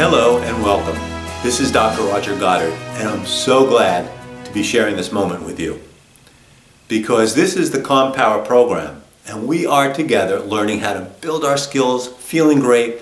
Hello and welcome. This is Dr. Roger Goddard, and I'm so glad to be sharing this moment with you. Because this is the Calm Power program, and we are together learning how to build our skills, feeling great,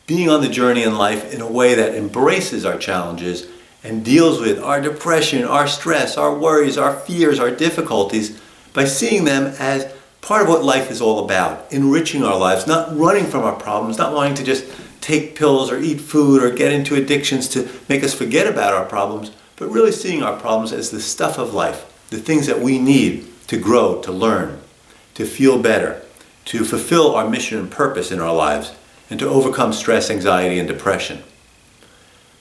being on the journey in life in a way that embraces our challenges and deals with our depression, our stress, our worries, our fears, our difficulties by seeing them as part of what life is all about, enriching our lives, not running from our problems, not wanting to just take pills or eat food or get into addictions to make us forget about our problems, but really seeing our problems as the stuff of life, the things that we need to grow, to learn, to feel better, to fulfill our mission and purpose in our lives, and to overcome stress, anxiety, and depression.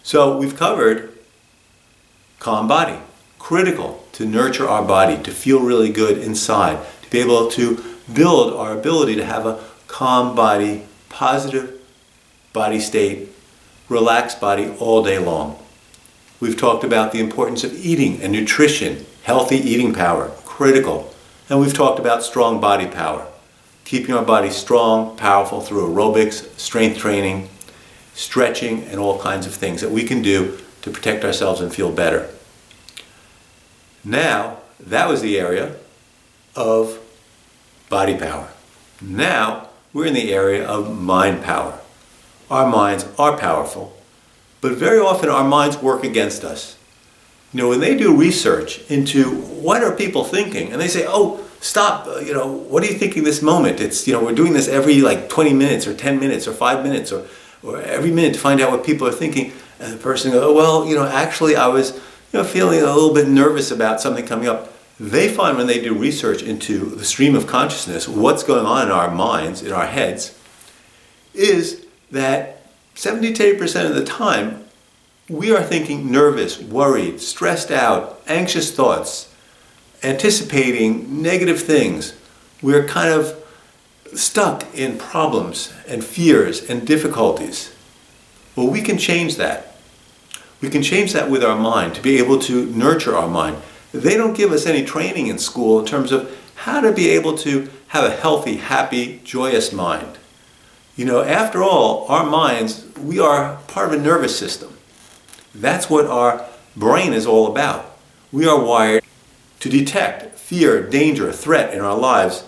So we've covered calm body, critical to nurture our body, to feel really good inside, to be able to build our ability to have a calm body, positive body state, relaxed body all day long. We've talked about the importance of eating and nutrition, healthy eating power, critical. And we've talked about strong body power, keeping our body strong, powerful through aerobics, strength training, stretching, and all kinds of things that we can do to protect ourselves and feel better. Now, that was the area of body power. Now, we're in the area of mind power. Our minds are powerful, but very often our minds work against us. You know, when they do research into what are people thinking, and they say, oh, stop, what are you thinking this moment? It's, we're doing this every 20 minutes or 10 minutes or 5 minutes or every minute to find out what people are thinking. And the person goes, oh, well, actually I was, feeling a little bit nervous about something coming up. They find when they do research into the stream of consciousness, what's going on in our minds, in our heads, is that 70 to 80% of the time, we are thinking nervous, worried, stressed out, anxious thoughts, anticipating negative things. We're kind of stuck in problems and fears and difficulties. Well, we can change that. We can change that with our mind, to be able to nurture our mind. They don't give us any training in school in terms of how to be able to have a healthy, happy, joyous mind. After all, our minds, we are part of a nervous system. That's what our brain is all about. We are wired to detect fear, danger, threat in our lives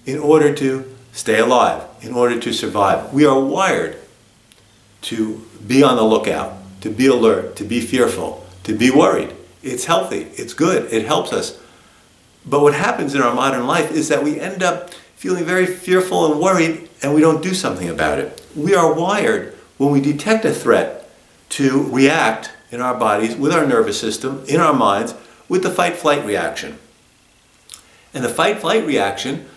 in order to stay alive, in order to survive. We are wired to be on the lookout, to be alert, to be fearful, to be worried. It's healthy, it's good, it helps us. But what happens in our modern life is that we end up feeling very fearful and worried, and we don't do something about it. We are wired, when we detect a threat, to react in our bodies, with our nervous system, in our minds, with the fight-flight reaction. And the fight-flight reaction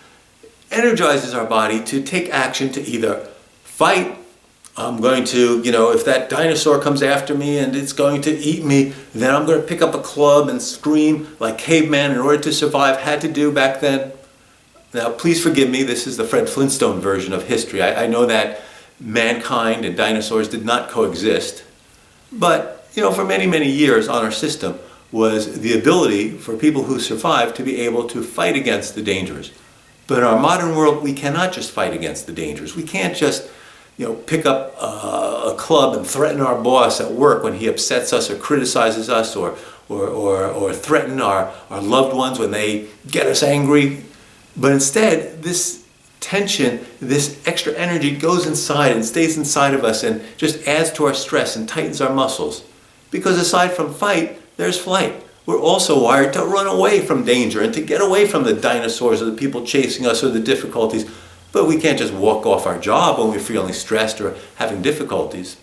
energizes our body to take action to either fight. I'm going to, if that dinosaur comes after me and it's going to eat me, then I'm going to pick up a club and scream like caveman in order to survive had to do back then. Now, please forgive me, this is the Fred Flintstone version of history. I know that mankind and dinosaurs did not coexist. But, for many, many years on our system was the ability for people who survived to be able to fight against the dangers. But in our modern world, we cannot just fight against the dangers. We can't just, pick up a club and threaten our boss at work when he upsets us or criticizes us or threaten our loved ones when they get us angry. But instead, this tension, this extra energy goes inside and stays inside of us and just adds to our stress and tightens our muscles. Because aside from fight, there's flight. We're also wired to run away from danger and to get away from the dinosaurs or the people chasing us or the difficulties. But we can't just walk off our job when we're feeling stressed or having difficulties.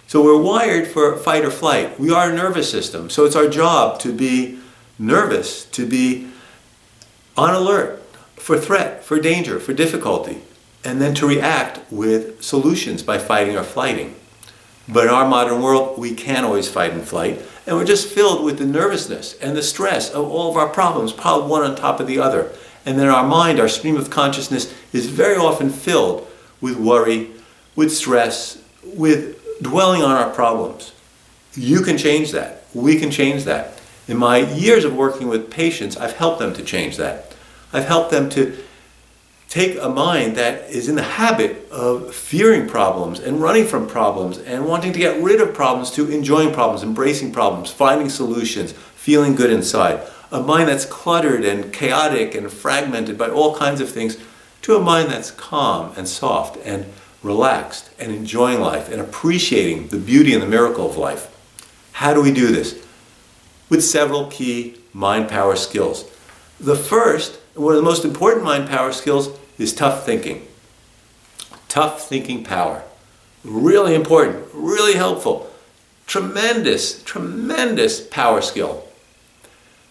So we're wired for fight or flight. We are a nervous system, so it's our job to be nervous, to be on alert for threat, for danger, for difficulty, and then to react with solutions by fighting or flighting. But in our modern world, we can't always fight and flight, and we're just filled with the nervousness and the stress of all of our problems, piled one on top of the other. And then our mind, our stream of consciousness, is very often filled with worry, with stress, with dwelling on our problems. You can change that. We can change that. In my years of working with patients, I've helped them to change that. I've helped them to take a mind that is in the habit of fearing problems and running from problems and wanting to get rid of problems to enjoying problems, embracing problems, finding solutions, feeling good inside. A mind that's cluttered and chaotic and fragmented by all kinds of things, to a mind that's calm and soft and relaxed and enjoying life and appreciating the beauty and the miracle of life. How do we do this? With several key mind power skills. The first, and one of the most important mind power skills, is tough thinking. Tough thinking power. Really important, really helpful. Tremendous, tremendous power skill.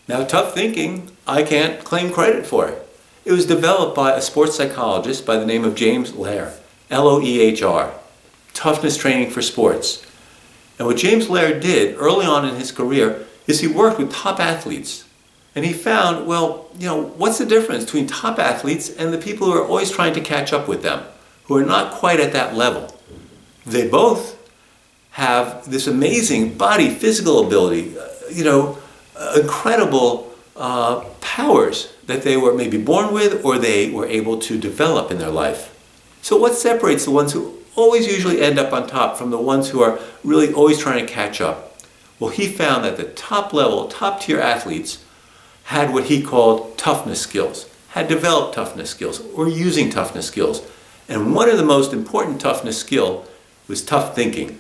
Now, tough thinking, I can't claim credit for it. It was developed by a sports psychologist by the name of James Loehr, L-O-E-H-R, toughness training for sports. And what James Loehr did early on in his career is he worked with top athletes. And he found, well, what's the difference between top athletes and the people who are always trying to catch up with them, who are not quite at that level? They both have this amazing body, physical ability, incredible powers that they were maybe born with or they were able to develop in their life. So what separates the ones who always usually end up on top from the ones who are really always trying to catch up? Well, he found that the top level, top tier athletes had what he called toughness skills, had developed toughness skills, or using toughness skills. And one of the most important toughness skill was tough thinking.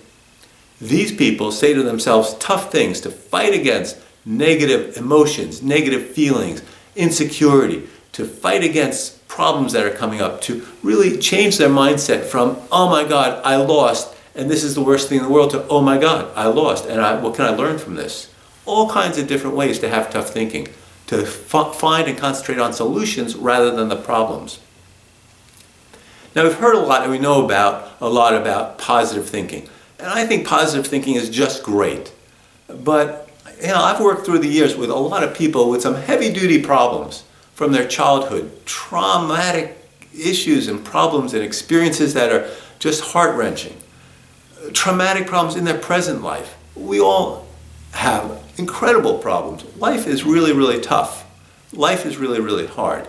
These people say to themselves tough things to fight against negative emotions, negative feelings, insecurity, to fight against problems that are coming up, to really change their mindset from, oh my God, I lost, and this is the worst thing in the world, to, oh my God, I lost, and what can I learn from this? All kinds of different ways to have tough thinking, to find and concentrate on solutions rather than the problems. Now, we've heard a lot, and we know a lot about positive thinking. And I think positive thinking is just great. But I've worked through the years with a lot of people with some heavy-duty problems from their childhood, traumatic issues and problems and experiences that are just heart-wrenching, traumatic problems in their present life. We all have incredible problems. Life is really, really tough. Life is really, really hard.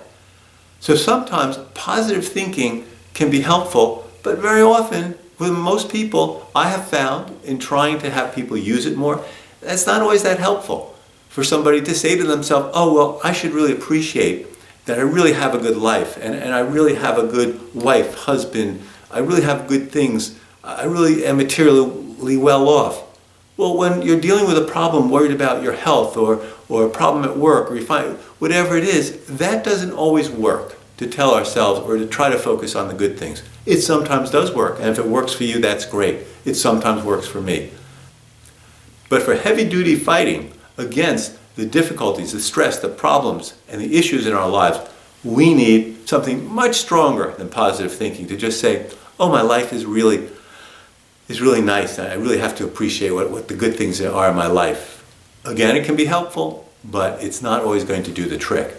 So sometimes positive thinking can be helpful, but very often, with most people, I have found in trying to have people use it more, that's not always that helpful for somebody to say to themselves, oh, well, I should really appreciate that I really have a good life and I really have a good wife, husband, I really have good things, I really am materially well off. Well, when you're dealing with a problem, worried about your health or a problem at work, or you find whatever it is, that doesn't always work to tell ourselves or to try to focus on the good things. It sometimes does work, and if it works for you, that's great. It sometimes works for me. But for heavy-duty fighting against the difficulties, the stress, the problems, and the issues in our lives, we need something much stronger than positive thinking to just say, oh, my life is really nice, and I really have to appreciate what the good things are in my life. Again, it can be helpful, but it's not always going to do the trick.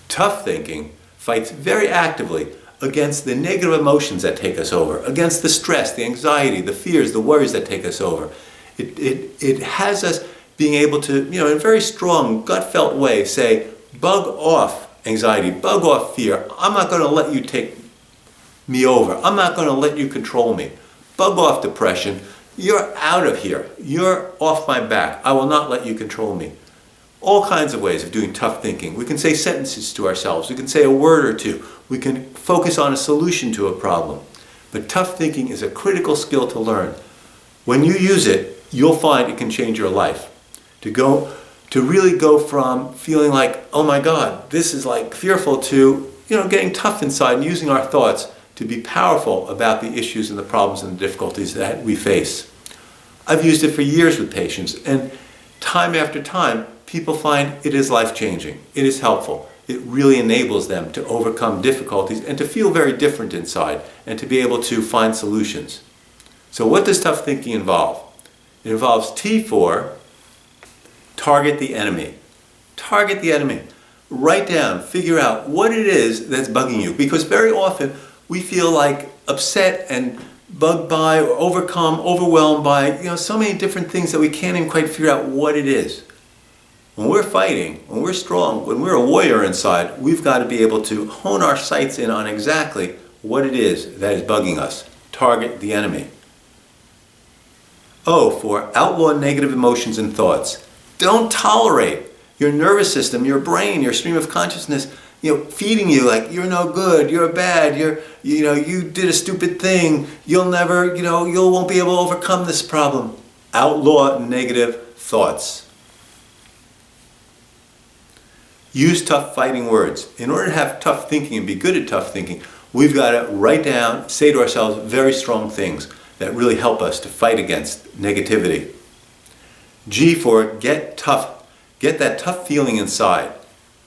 Tough thinking fights very actively against the negative emotions that take us over, against the stress, the anxiety, the fears, the worries that take us over. It has us being able to, in a very strong, gut-felt way, say, bug off anxiety, bug off fear. I'm not going to let you take me over. I'm not going to let you control me. Bug off depression. You're out of here. You're off my back. I will not let you control me. All kinds of ways of doing tough thinking. We can say sentences to ourselves. We can say a word or two. We can focus on a solution to a problem. But tough thinking is a critical skill to learn. When you use it, you'll find it can change your life. To really go from feeling like, oh my God, this is like fearful, to getting tough inside and using our thoughts to be powerful about the issues and the problems and the difficulties that we face. I've used it for years with patients, and time after time, people find it is life-changing. It is helpful. It really enables them to overcome difficulties and to feel very different inside and to be able to find solutions. So what does tough thinking involve? It involves T for target the enemy. Target the enemy. Write down, figure out what it is that's bugging you. Because very often we feel like upset and bugged by or overwhelmed by so many different things that we can't even quite figure out what it is. When we're fighting, when we're strong, when we're a warrior inside, we've got to be able to hone our sights in on exactly what it is that is bugging us. Target the enemy. O, for outlaw negative emotions and thoughts. Don't tolerate your nervous system, your brain, your stream of consciousness, feeding you like you're no good, you're bad, you did a stupid thing, you won't be able to overcome this problem. Outlaw negative thoughts. Use tough fighting words. In order to have tough thinking and be good at tough thinking, we've got to write down, say to ourselves very strong things that really help us to fight against negativity. G, for get tough. Get that tough feeling inside.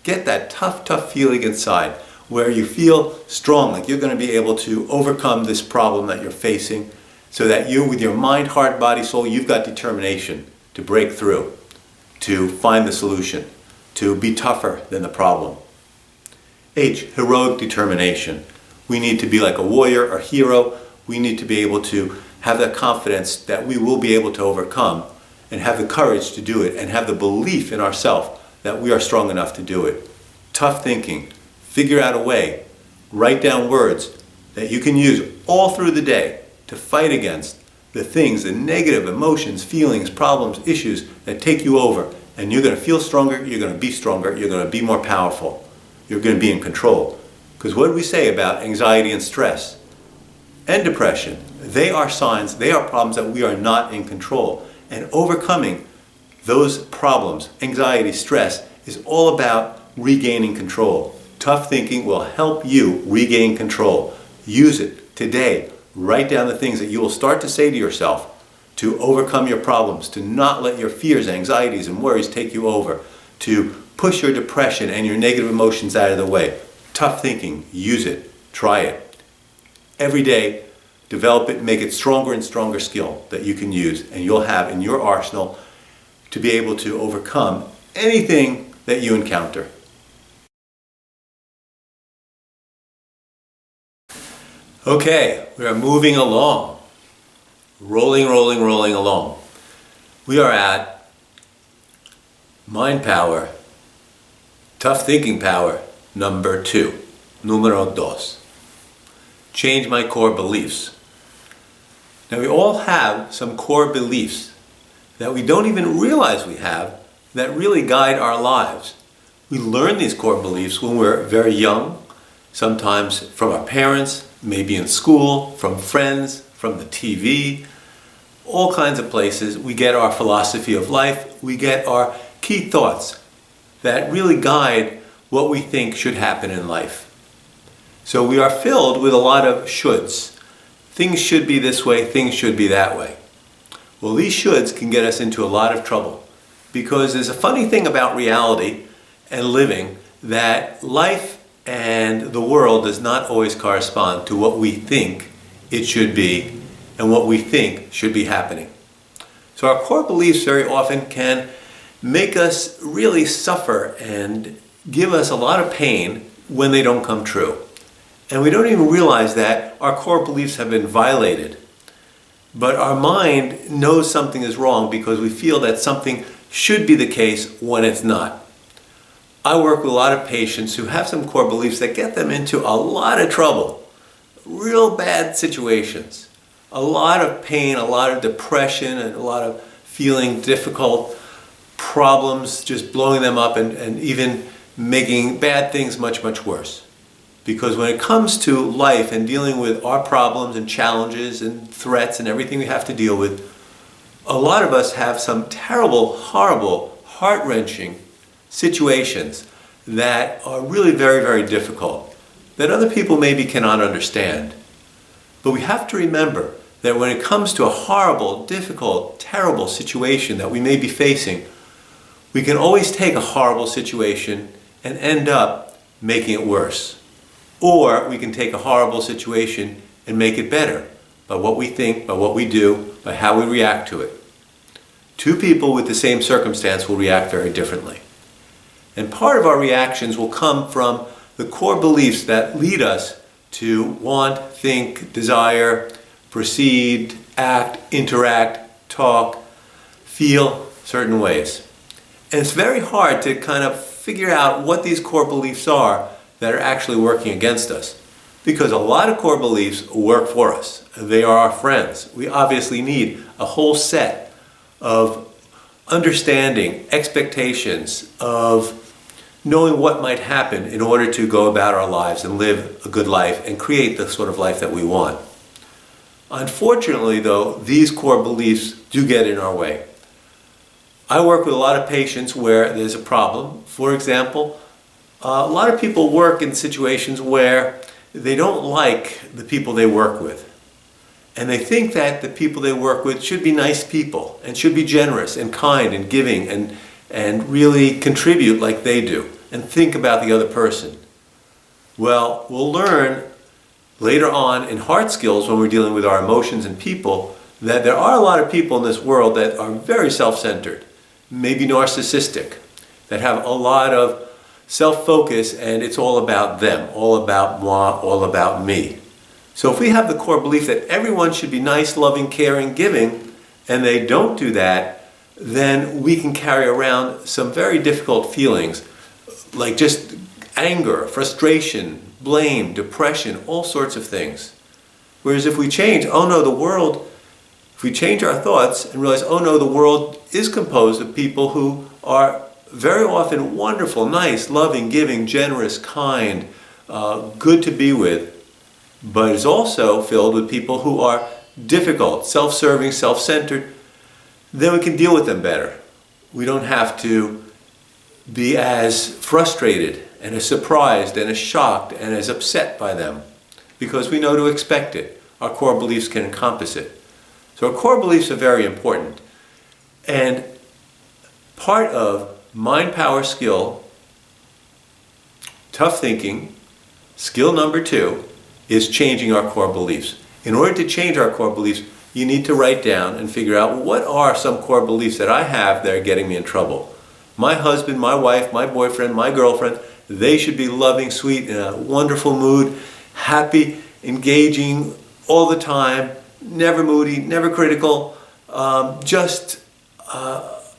Get that tough feeling inside where you feel strong, like you're going to be able to overcome this problem that you're facing, so that you, with your mind, heart, body, soul, you've got determination to break through, to find the solution, to be tougher than the problem. H, heroic determination. We need to be like a warrior or hero. We need to be able to have that confidence that we will be able to overcome, and have the courage to do it, and have the belief in ourselves that we are strong enough to do it. Tough thinking. Figure out a way. Write down words that you can use all through the day to fight against the things, the negative emotions, feelings, problems, issues that take you over. And you're going to feel stronger, you're going to be stronger, you're going to be more powerful. You're going to be in control. Because what do we say about anxiety and stress and depression? They are signs, they are problems that we are not in control. And overcoming those problems, anxiety, stress, is all about regaining control. Tough thinking will help you regain control. Use it today. Write down the things that you will start to say to yourself to overcome your problems, to not let your fears, anxieties, and worries take you over, to push your depression and your negative emotions out of the way. Tough thinking, use it, try it. Every day, develop it, make it stronger and stronger skill that you can use, and you'll have in your arsenal to be able to overcome anything that you encounter. Okay, we are moving along. Rolling along. We are at mind power, tough thinking power, number 2. Numero dos. Change my core beliefs. Now we all have some core beliefs that we don't even realize we have that really guide our lives. We learn these core beliefs when we're very young, sometimes from our parents, maybe in school, from friends, from the TV, all kinds of places. We get our philosophy of life, we get our key thoughts that really guide what we think should happen in life. So we are filled with a lot of shoulds. Things should be this way, things should be that way. Well, these shoulds can get us into a lot of trouble, because there's a funny thing about reality and living, that life and the world does not always correspond to what we think it should be and what we think should be happening. So our core beliefs very often can make us really suffer and give us a lot of pain when they don't come true. And we don't even realize that our core beliefs have been violated. But our mind knows something is wrong because we feel that something should be the case when it's not. I work with a lot of patients who have some core beliefs that get them into a lot of trouble, real bad situations, a lot of pain, a lot of depression, and a lot of feeling difficult, problems just blowing them up and even making bad things much, much worse. Because when it comes to life and dealing with our problems and challenges and threats and everything we have to deal with, a lot of us have some terrible, horrible, heart-wrenching situations that are really very, very difficult, that other people maybe cannot understand. But we have to remember that when it comes to a horrible, difficult, terrible situation that we may be facing, we can always take a horrible situation and end up making it worse. Or we can take a horrible situation and make it better by what we think, by what we do, by how we react to it. Two people with the same circumstance will react very differently. And part of our reactions will come from the core beliefs that lead us to want, think, desire, proceed, act, interact, talk, feel certain ways. And it's very hard to kind of figure out what these core beliefs are that are actually working against us. Because a lot of core beliefs work for us. They are our friends. We obviously need a whole set of understanding, expectations, of knowing what might happen in order to go about our lives and live a good life and create the sort of life that we want. Unfortunately, though, these core beliefs do get in our way. I work with a lot of patients where there's a problem. For example, a lot of people work in situations where they don't like the people they work with. And they think that the people they work with should be nice people and should be generous and kind and giving and really contribute like they do and think about the other person. Well, we'll learn later on in hard skills when we're dealing with our emotions and people that there are a lot of people in this world that are very self-centered, maybe narcissistic, that have a lot of self-focus and it's all about them, all about moi, all about me. So if we have the core belief that everyone should be nice, loving, caring, giving, and they don't do that, then we can carry around some very difficult feelings like just anger, frustration, blame, depression, all sorts of things. Whereas if we change, if we change our thoughts and realize, oh no, the world is composed of people who are very often wonderful, nice, loving, giving, generous, kind, good to be with, but is also filled with people who are difficult, self-serving, self-centered, then we can deal with them better. We don't have to be as frustrated and as surprised and as shocked and as upset by them because we know to expect it. Our core beliefs can encompass it. So our core beliefs are very important. And part of mind power skill, tough thinking, skill number 2 is changing our core beliefs. In order to change our core beliefs, you need to write down and figure out what are some core beliefs that I have that are getting me in trouble. My husband, my wife, my boyfriend, my girlfriend, they should be loving, sweet, in a wonderful mood, happy, engaging all the time, never moody, never critical, just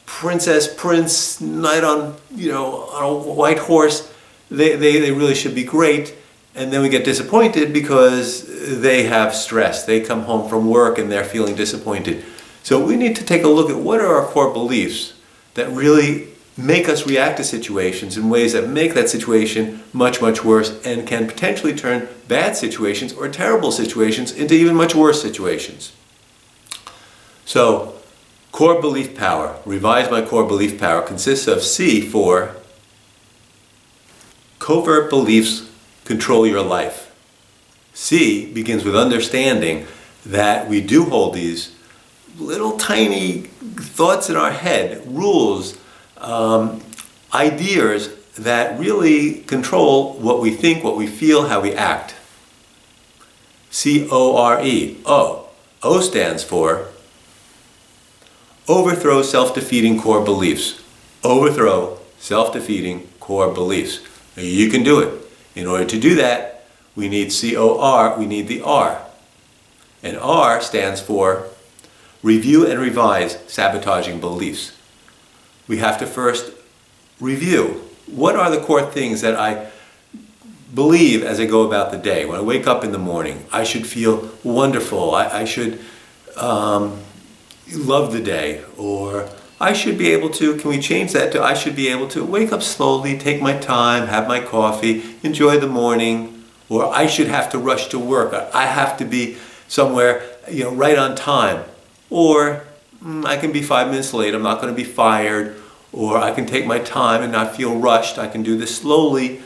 princess, prince, knight on a white horse. They really should be great. And then we get disappointed because they have stress. They come home from work and they're feeling disappointed. So we need to take a look at what are our core beliefs that really make us react to situations in ways that make that situation much, much worse and can potentially turn bad situations or terrible situations into even much worse situations. So, core belief power, revise my core belief power, consists of C for covert beliefs control your life. C begins with understanding that we do hold these little tiny thoughts in our head, rules, ideas that really control what we think, what we feel, how we act. C-O-R-E, O. O stands for overthrow self-defeating core beliefs. Overthrow self-defeating core beliefs. You can do it. In order to do that, we need C-O-R, we need the R. And R stands for review and revise sabotaging beliefs. We have to first review. What are the core things that I believe as I go about the day? When I wake up in the morning, I should feel wonderful. I should love the day. Or I should be able to, can we change that to I should be able to wake up slowly, take my time, have my coffee, enjoy the morning. Or I should have to rush to work. I have to be somewhere, right on time. Or I can be 5 minutes late, I'm not going to be fired. Or I can take my time and not feel rushed. I can do this slowly.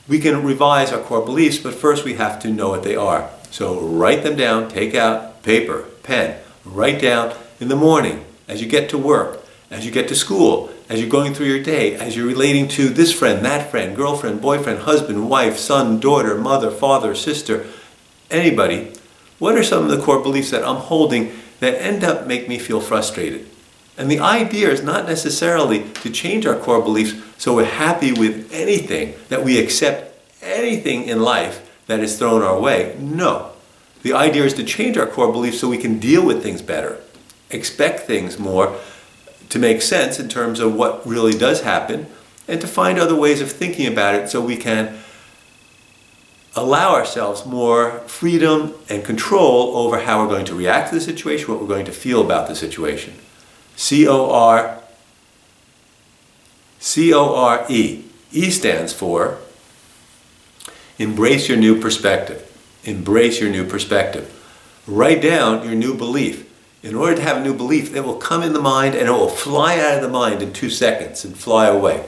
We can revise our core beliefs, but first we have to know what they are. So write them down, take out paper, pen, write down in the morning, as you get to work, as you get to school, as you're going through your day, as you're relating to this friend, that friend, girlfriend, boyfriend, husband, wife, son, daughter, mother, father, sister, anybody. What are some of the core beliefs that I'm holding that end up make me feel frustrated? And the idea is not necessarily to change our core beliefs so we're happy with anything, that we accept anything in life that is thrown our way. No. The idea is to change our core beliefs so we can deal with things better, expect things more, to make sense in terms of what really does happen, and to find other ways of thinking about it so we can allow ourselves more freedom and control over how we're going to react to the situation, what we're going to feel about the situation. C-O-R-E. E stands for embrace your new perspective. Embrace your new perspective. Write down your new belief. In order to have a new belief, it will come in the mind and it will fly out of the mind in 2 seconds and fly away.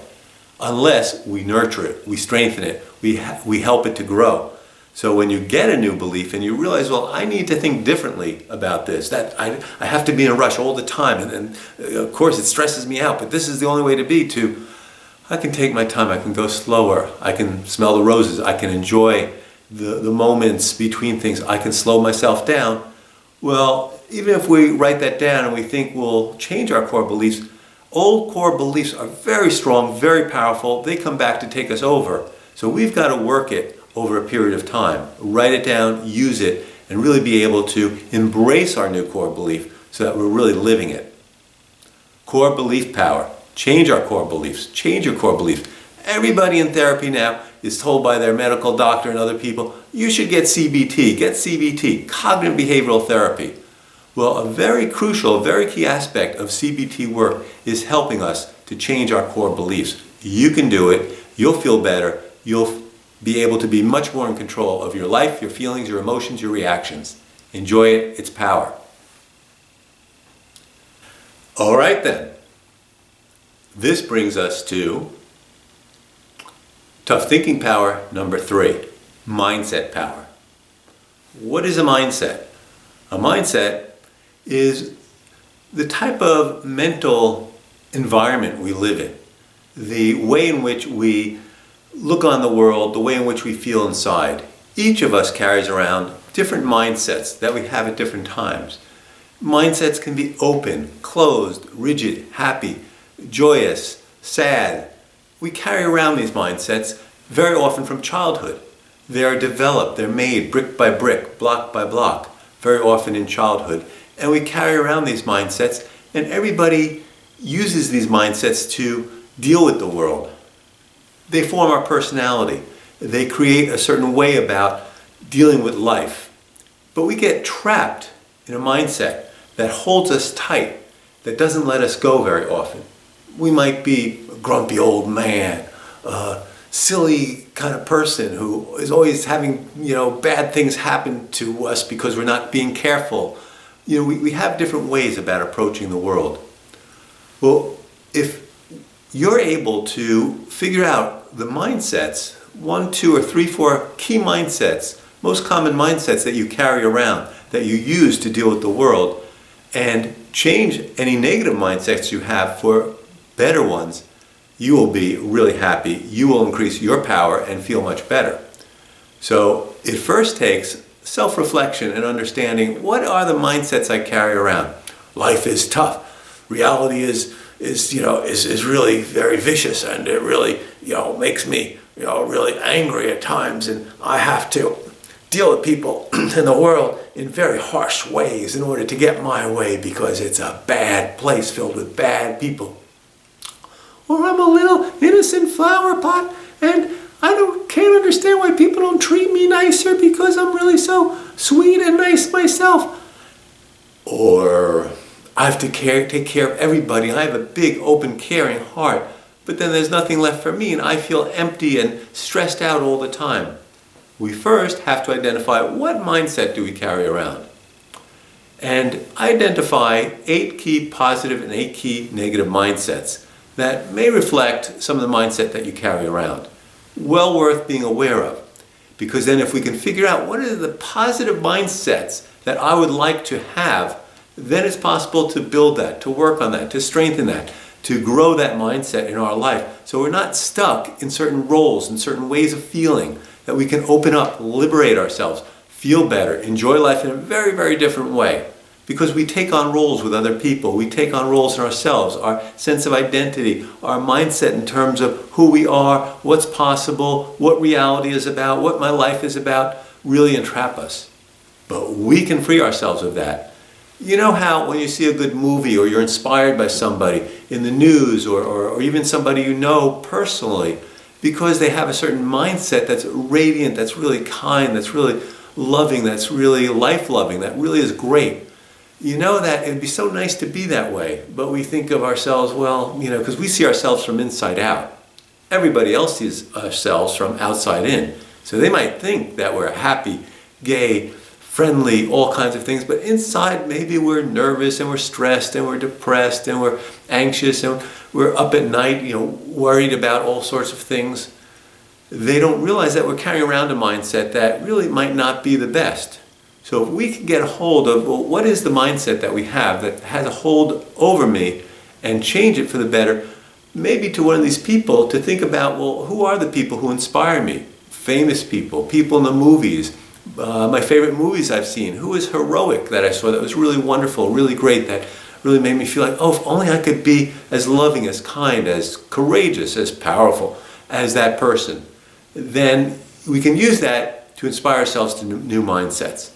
Unless we nurture it, we strengthen it, we help it to grow. So when you get a new belief and you realize, well, I need to think differently about this, that I have to be in a rush all the time, and of course it stresses me out, but this is the only way to be, I can take my time, I can go slower, I can smell the roses, I can enjoy the moments between things, I can slow myself down. Well, even if we write that down and we think we'll change our core beliefs, old core beliefs are very strong, very powerful. They come back to take us over. So we've got to work it over a period of time. Write it down, use it, and really be able to embrace our new core belief so that we're really living it. Core belief power. Change our core beliefs. Change your core beliefs. Everybody in therapy now is told by their medical doctor and other people, you should get CBT. Get CBT, cognitive behavioral therapy. Well, a very crucial, very key aspect of CBT work is helping us to change our core beliefs. You can do it. You'll feel better. You'll be able to be much more in control of your life, your feelings, your emotions, your reactions. Enjoy it. It's power. All right then. This brings us to tough thinking power number 3, mindset power. What is a mindset? A mindset is the type of mental environment we live in, the way in which we look on the world, the way in which we feel inside. Each of us carries around different mindsets that we have at different times. Mindsets can be open, closed, rigid, happy, joyous, sad. We carry around these mindsets very often from childhood. They are developed, they're made brick by brick, block by block, very often in childhood. And we carry around these mindsets, and everybody uses these mindsets to deal with the world. They form our personality. They create a certain way about dealing with life. But we get trapped in a mindset that holds us tight, that doesn't let us go very often. We might be a grumpy old man, a silly kind of person who is always having, bad things happen to us because we're not being careful. We have different ways about approaching the world. Well, if you're able to figure out the mindsets, 1, 2, or 3, 4 key mindsets, most common mindsets that you carry around, that you use to deal with the world, and change any negative mindsets you have for better ones, you will be really happy. You will increase your power and feel much better. So it first takes self-reflection and understanding, what are the mindsets I carry around? Life is tough. Reality is really very vicious, and it really, makes me, really angry at times, and I have to deal with people in the world in very harsh ways in order to get my way because it's a bad place filled with bad people. Or I'm a little innocent flower pot, and I can't understand why people don't treat me nicer because I'm really so sweet and nice myself. Or I have to take care of everybody. I have a big, open, caring heart, but then there's nothing left for me, and I feel empty and stressed out all the time. We first have to identify, what mindset do we carry around? And identify 8 key positive and 8 key negative mindsets that may reflect some of the mindset that you carry around. Well worth being aware of. Because then if we can figure out what are the positive mindsets that I would like to have, then it's possible to build that, to work on that, to strengthen that, to grow that mindset in our life. So we're not stuck in certain roles and certain ways of feeling, that we can open up, liberate ourselves, feel better, enjoy life in a very, very different way. Because we take on roles with other people, we take on roles in ourselves, our sense of identity, our mindset in terms of who we are, what's possible, what reality is about, what my life is about, really entrap us. But we can free ourselves of that You know how when you see a good movie or you're inspired by somebody in the news or even somebody you know personally, because they have a certain mindset that's radiant, that's really kind, that's really loving, that's really life-loving, that really is great. You know that it'd be so nice to be that way, but we think of ourselves, well, because we see ourselves from inside out. Everybody else sees ourselves from outside in. So they might think that we're happy, gay, friendly, all kinds of things, but inside maybe we're nervous and we're stressed and we're depressed and we're anxious and we're up at night, worried about all sorts of things. They don't realize that we're carrying around a mindset that really might not be the best. So if we can get a hold of, well, what is the mindset that we have that has a hold over me and change it for the better, maybe to one of these people to think about, well, who are the people who inspire me? Famous people, people in the movies, my favorite movies I've seen. Who is heroic that I saw that was really wonderful, really great, that really made me feel like, oh, if only I could be as loving, as kind, as courageous, as powerful as that person. Then we can use that to inspire ourselves to new mindsets.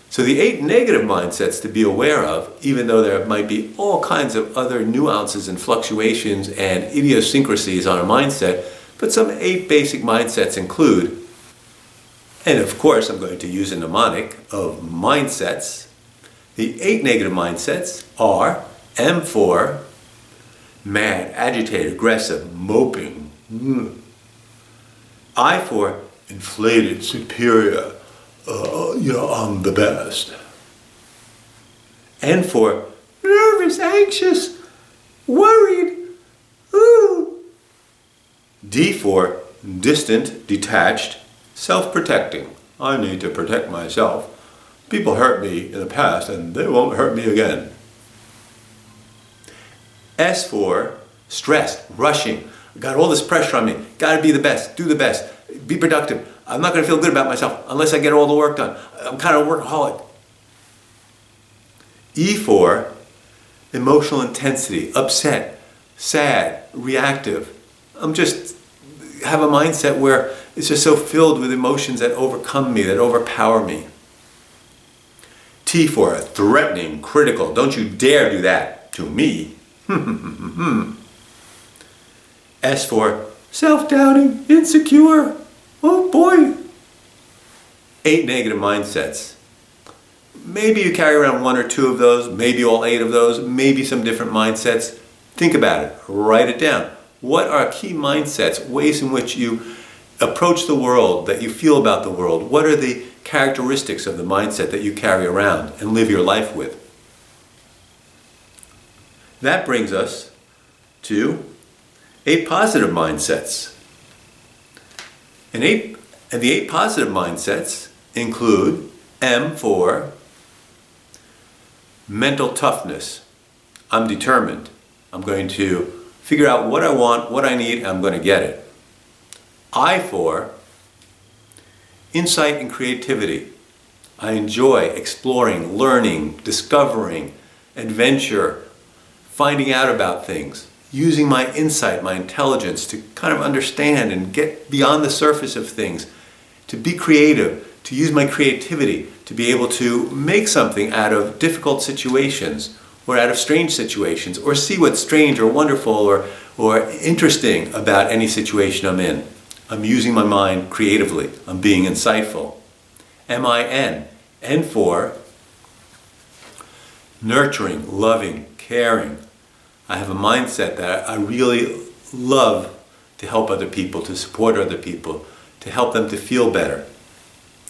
So the 8 negative mindsets to be aware of, even though there might be all kinds of other nuances and fluctuations and idiosyncrasies on a mindset, but some 8 basic mindsets include, and of course I'm going to use a mnemonic of mindsets. The 8 negative mindsets are M for mad, agitated, aggressive, moping. I for inflated, superior, I'm the best. N for nervous, anxious, worried. Ooh. D for distant, detached, self-protecting. I need to protect myself. People hurt me in the past and they won't hurt me again. S for stressed, rushing. Got all this pressure on me. Got to be the best, do the best, be productive. I'm not going to feel good about myself unless I get all the work done. I'm kind of a workaholic. E for emotional intensity, upset, sad, reactive. I'm just have a mindset where it's just so filled with emotions that overcome me, that overpower me. T for threatening, critical. Don't you dare do that to me. S for self-doubting, insecure. Oh boy. 8 negative mindsets. Maybe you carry around 1 or 2 of those, maybe all 8 of those, maybe some different mindsets. Think about it. Write it down. What are key mindsets, ways in which you approach the world, that you feel about the world? What are the characteristics of the mindset that you carry around and live your life with? That brings us to 8 positive mindsets. And the 8 positive mindsets include M for mental toughness. I'm determined. I'm going to figure out what I want, what I need, and I'm going to get it. I for insight and creativity. I enjoy exploring, learning, discovering, adventure, finding out about things, using my insight, my intelligence to kind of understand and get beyond the surface of things, to be creative, to use my creativity to be able to make something out of difficult situations or out of strange situations, or see what's strange or wonderful or interesting about any situation I'm in. I'm using my mind creatively. I'm being insightful. M-I-N. N for nurturing, loving, caring. I have a mindset that I really love to help other people, to support other people, to help them to feel better,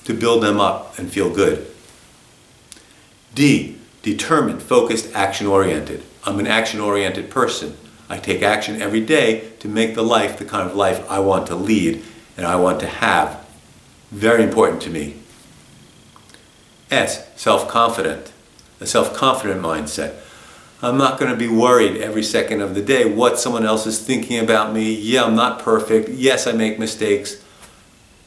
to build them up and feel good. D, determined, focused, action-oriented. I'm an action-oriented person. I take action every day to make the life the kind of life I want to lead and I want to have. Very important to me. S, self-confident. A self-confident mindset. I'm not going to be worried every second of the day what someone else is thinking about me. Yeah, I'm not perfect. Yes, I make mistakes.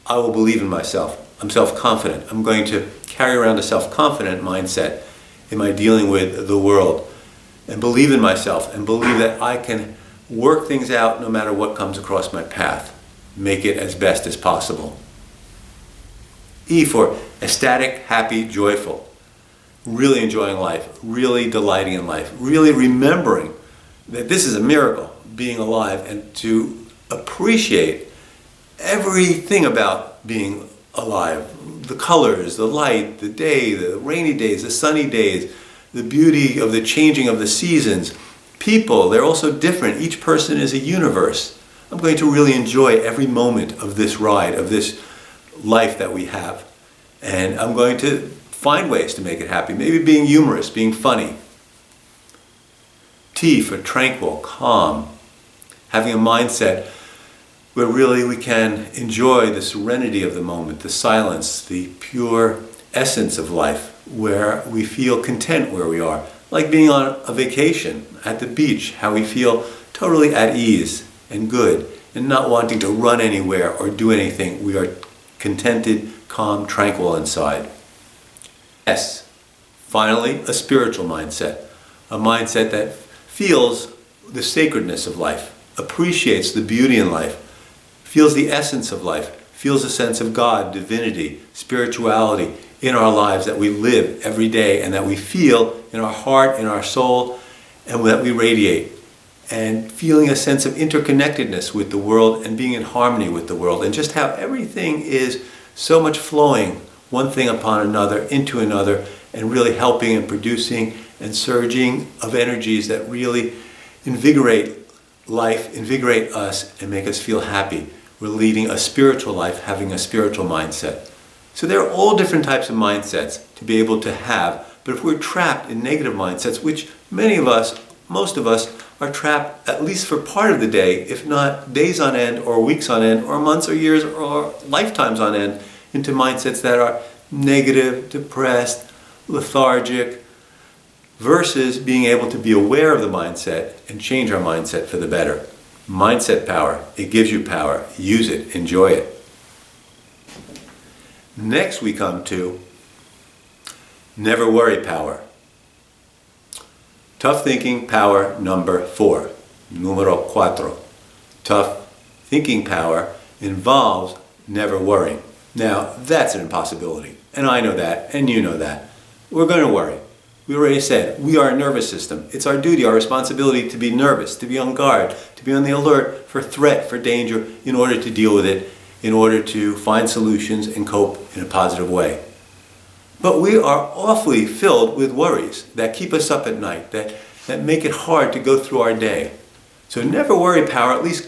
I will believe in myself. I'm self-confident. I'm going to carry around a self-confident mindset in my dealing with the world, and believe in myself and believe that I can work things out no matter what comes across my path. Make it as best as possible. E for ecstatic, happy, joyful. really enjoying life, really delighting in life, really remembering that this is a miracle, being alive, and to appreciate everything about being alive. The colors, the light, the day, the rainy days, the sunny days, the beauty of the changing of the seasons. People, they're also different. Each person is a universe. I'm going to really enjoy every moment of this ride, of this life that we have. And I'm going to find ways to make it happy. Maybe being humorous, being funny. T for tranquil, calm. Having a mindset where really we can enjoy the serenity of the moment, the silence, the pure essence of life, where we feel content where we are. Like being on a vacation at the beach, how we feel totally at ease and good and not wanting to run anywhere or do anything. We are contented, calm, tranquil inside. S, finally, a spiritual mindset. A mindset that feels the sacredness of life, appreciates the beauty in life, feels the essence of life, feels a sense of God, divinity, spirituality in our lives that we live every day and that we feel in our heart, in our soul, and that we radiate. And feeling a sense of interconnectedness with the world and being in harmony with the world, and just how everything is so much flowing one thing upon another into another and really helping and producing and surging of energies that really invigorate life, invigorate us, and make us feel happy. We're leading a spiritual life, having a spiritual mindset. So there are all different types of mindsets to be able to have, but if we're trapped in negative mindsets, which many of us, most of us, are trapped at least for part of the day, if not days on end, or weeks on end, or months or years, or lifetimes on end, into mindsets that are negative, depressed, lethargic, versus being able to be aware of the mindset and change our mindset for the better. Mindset power, it gives you power. Use it, enjoy it. Next we come to never worry power. Tough thinking power number 4, numero 4. Tough thinking power involves never worrying. Now, that's an impossibility, and I know that, and you know that. We're going to worry. We already said, we are a nervous system. It's our duty, our responsibility to be nervous, to be on guard, to be on the alert for threat, for danger, in order to deal with it, in order to find solutions and cope in a positive way. But we are awfully filled with worries that keep us up at night, that make it hard to go through our day. So never worry power at least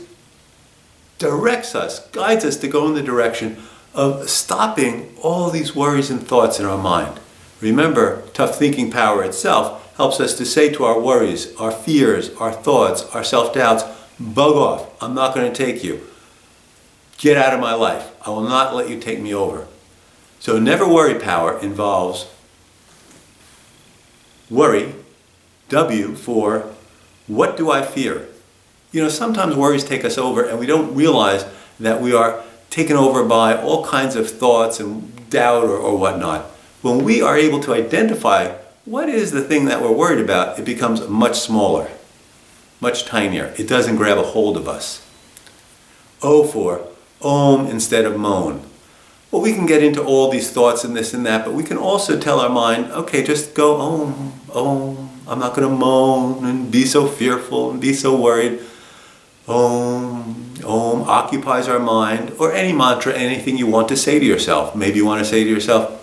directs us, guides us to go in the direction of stopping all these worries and thoughts in our mind. Remember, tough thinking power itself helps us to say to our worries, our fears, our thoughts, our self-doubts, bug off, I'm not going to take you. Get out of my life. I will not let you take me over. So never worry power involves worry, W for what do I fear? You know, sometimes worries take us over and we don't realize that we are taken over by all kinds of thoughts and doubt or whatnot. When we are able to identify what is the thing that we're worried about, it becomes much smaller, much tinier. It doesn't grab a hold of us. O for Om instead of moan. Well, we can get into all these thoughts and this and that, but we can also tell our mind, okay, just go Om, Om. I'm not going to moan and be so fearful and be so worried. Om, Om occupies our mind, or any mantra, anything you want to say to yourself. Maybe you want to say to yourself,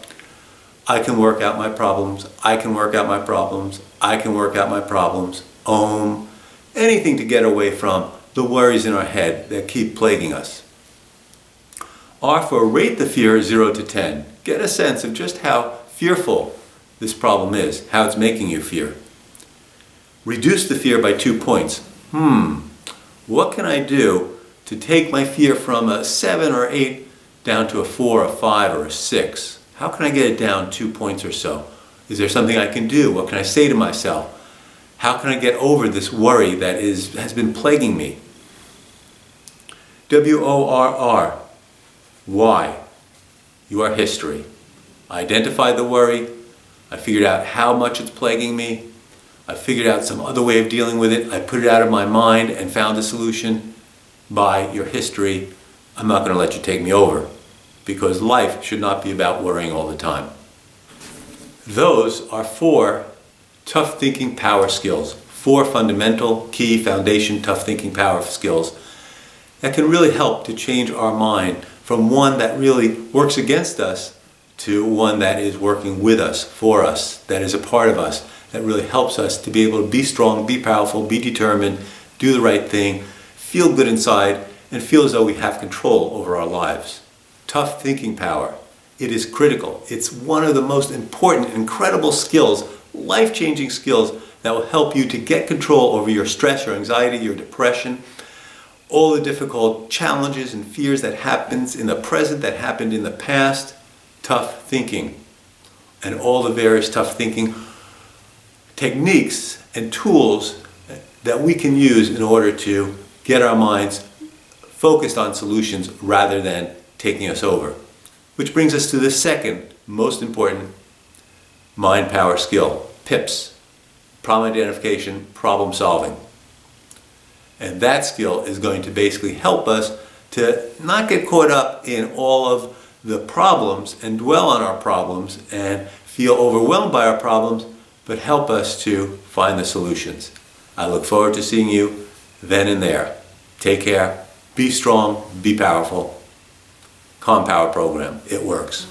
I can work out my problems. I can work out my problems. I can work out my problems. Om. Anything to get away from the worries in our head that keep plaguing us. R for rate the fear 0 to 10. Get a sense of just how fearful this problem is, how it's making you fear. Reduce the fear by 2 points. What can I do to take my fear from a 7 or 8 down to a 4, a 5, or a 6? How can I get it down 2 points or so? Is there something I can do? What can I say to myself? How can I get over this worry that has been plaguing me? WORR. Why? You are history. I identified the worry. I figured out how much it's plaguing me. I figured out some other way of dealing with it. I put it out of my mind and found a solution. By your history, I'm not going to let you take me over. Because life should not be about worrying all the time. Those are 4 tough thinking power skills, 4 fundamental, key, foundation, tough thinking power skills that can really help to change our mind from one that really works against us to one that is working with us, for us, that is a part of us, that really helps us to be able to be strong, be powerful, be determined, do the right thing, feel good inside, and feel as though we have control over our lives. Tough thinking power. It is critical. It's one of the most important, incredible skills, life-changing skills that will help you to get control over your stress, your anxiety, your depression, all the difficult challenges and fears that happens in the present, that happened in the past. Tough thinking. And all the various tough thinking techniques and tools that we can use in order to get our minds focused on solutions rather than taking us over. Which brings us to the second most important mind power skill, PIPS, problem identification, problem solving. And that skill is going to basically help us to not get caught up in all of the problems and dwell on our problems and feel overwhelmed by our problems, but help us to find the solutions. I look forward to seeing you then and there. Take care, be strong, be powerful. Calm Power Program, it works.